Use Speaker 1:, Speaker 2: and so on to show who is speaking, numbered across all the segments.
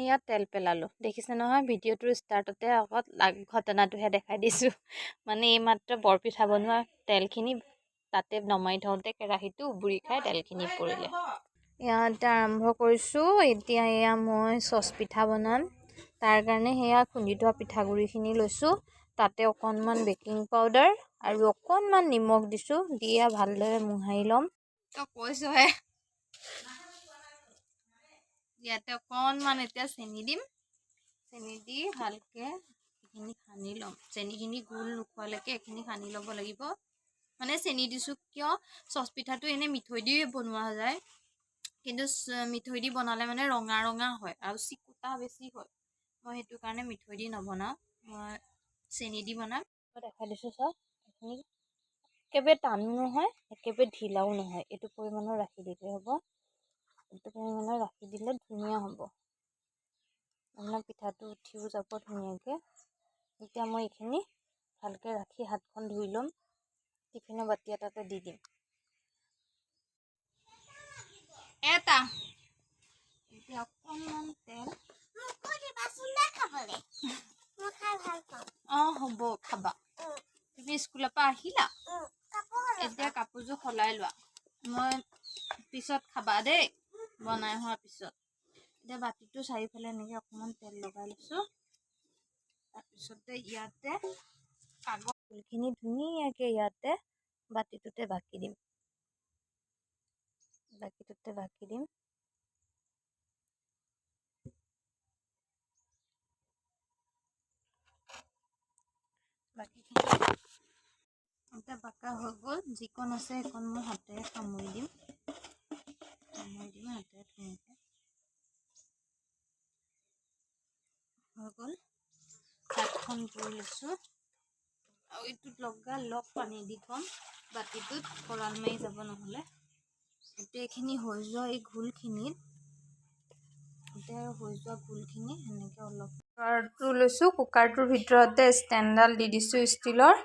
Speaker 1: ইয়াত তেল পেলালোঁ দেখিছে নহয় ভিডিঅ'টোৰ ষ্টাৰ্টতে আগত ঘটনাটোহে দেখাই দিছোঁ মানে এইমাত্ৰ বৰপিঠা বনোৱা তেলখিনি তাতে নমাই থওঁতে কেৰাহীটো উবুৰি খাই তেলখিনি পৰিলে ইয়াতে আৰম্ভ কৰিছোঁ এতিয়া এয়া মই চচ পিঠা বনাম তাৰ কাৰণে সেয়া খুন্দি থোৱা পিঠাগুড়িখিনি লৈছোঁ তাতে অকণমান বেকিং পাউডাৰ আৰু অকণমান নিমখ দিছোঁ দিয়া ভালদৰে মোহাৰি ল'ম তো কৈছোঁহে ইয়াতে অকণমান এতিয়া চেনি দিম চেনি দি ভালকৈ এইখিনি সানি ল'ম চেনিখিনি গোল নোখোৱালৈকে এইখিনি সানি ল'ব লাগিব মানে চেনি দিছোঁ কিয় চচ পিঠাটো এনেই মিঠৈ দি বনোৱা যায় কিন্তু মিঠৈ দি বনালে মানে ৰঙা ৰঙা হয় আৰু চিকুটা বেছি হয় মই সেইটো কাৰণে মিঠৈ দি নবনাওঁ মই চেনি দি বনাম মই দেখাই দিছোঁ চব এইখিনি একেবাৰে টানো নহয় একেবাৰে ঢিলাও নহয় এইটো পৰিমাণৰ ৰাখি দিলে হ'ব এইটো পৰিমাণৰ ৰাখি দিলে ধুনীয়া হ'ব আপোনাৰ পিঠাটো উঠিও যাব ধুনীয়াকৈ এতিয়া মই এইখিনি ভালকৈ ৰাখি হাতখন ধুই ল'ম টিফিনৰ বাতি এটাতে দি দিম এটা এতিয়া অকণমান তেল অঁ হ'ব খাবা তুমি স্কুলৰ পৰা আহিলা এতিয়া কাপোৰযোৰ সলাই লোৱা মই পিছত খাবা দেই বনাই হোৱাৰ পিছত এতিয়া বাতিটো চাৰিওফালে এনেকৈ অকণমান তেল লগাই লৈছোঁ তাৰপিছতে ইয়াতে কাগজ ফুলখিনি ধুনীয়াকৈ ইয়াতে বাতিটোতে বাকি দিম বাকীখিনি এতিয়া বাকা হৈ গ'ল যিকণ আছে সেইকণ মই হাতেৰে সামৰি দিম হাতেৰে ধুনীয়াকৈ হৈ গ'ল হাতখন ধুই লৈছোঁ আৰু এইটোত লগ পানী দি থ'ম বাতিটোত কঁৰাল মাৰি যাব নহ'লে এতিয়া এইখিনি হৈ যোৱা এই ঘোলখিনিত সেনেকৈ অলপ কুকাৰটো লৈছোঁ কুকাৰটোৰ ভিতৰতে ষ্টেণ্ডডাল দি দিছোঁ ষ্টিলৰ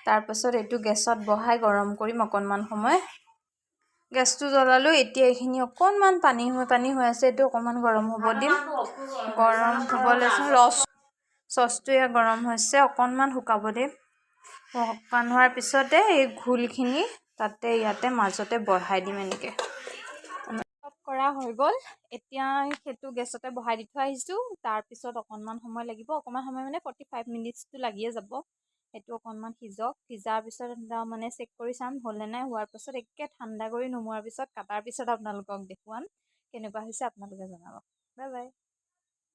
Speaker 1: তাৰপাছত এইটো গেছত বহাই গৰম কৰিম অকণমান সময় গেছটো জ্বলালোঁ এতিয়া এইখিনি অকণমান পানী হৈ আছে এইটো অকণমান গৰম হ'ব দিম গৰম হ'ব লৈছোঁ চচটো এয়া গৰম হৈছে অকণমান শুকাব দিম শুকান হোৱাৰ পিছতে এই ঘোলখিনি তাতে ইয়াতে মাজতে বঢ়াই দিম এনেকৈ কৰা হৈ গ'ল এতিয়া সেইটো গেছতে বহাই দি থৈ আহিছোঁ তাৰপিছত অকণমান সময় লাগিব অকণমান সময় মানে 45 মিনিটছটো লাগিয়ে যাব সেইটো অকণমান সিজক সিজাৰ পিছত মানে চেক কৰি চাম হ'লে নাই হোৱাৰ পিছত একে ঠাণ্ডা কৰি নমোৱাৰ পিছত কাটাৰ পিছত আপোনালোকক দেখুৱাম কেনেকুৱা হৈছে আপোনালোকে জনাব বাই বাই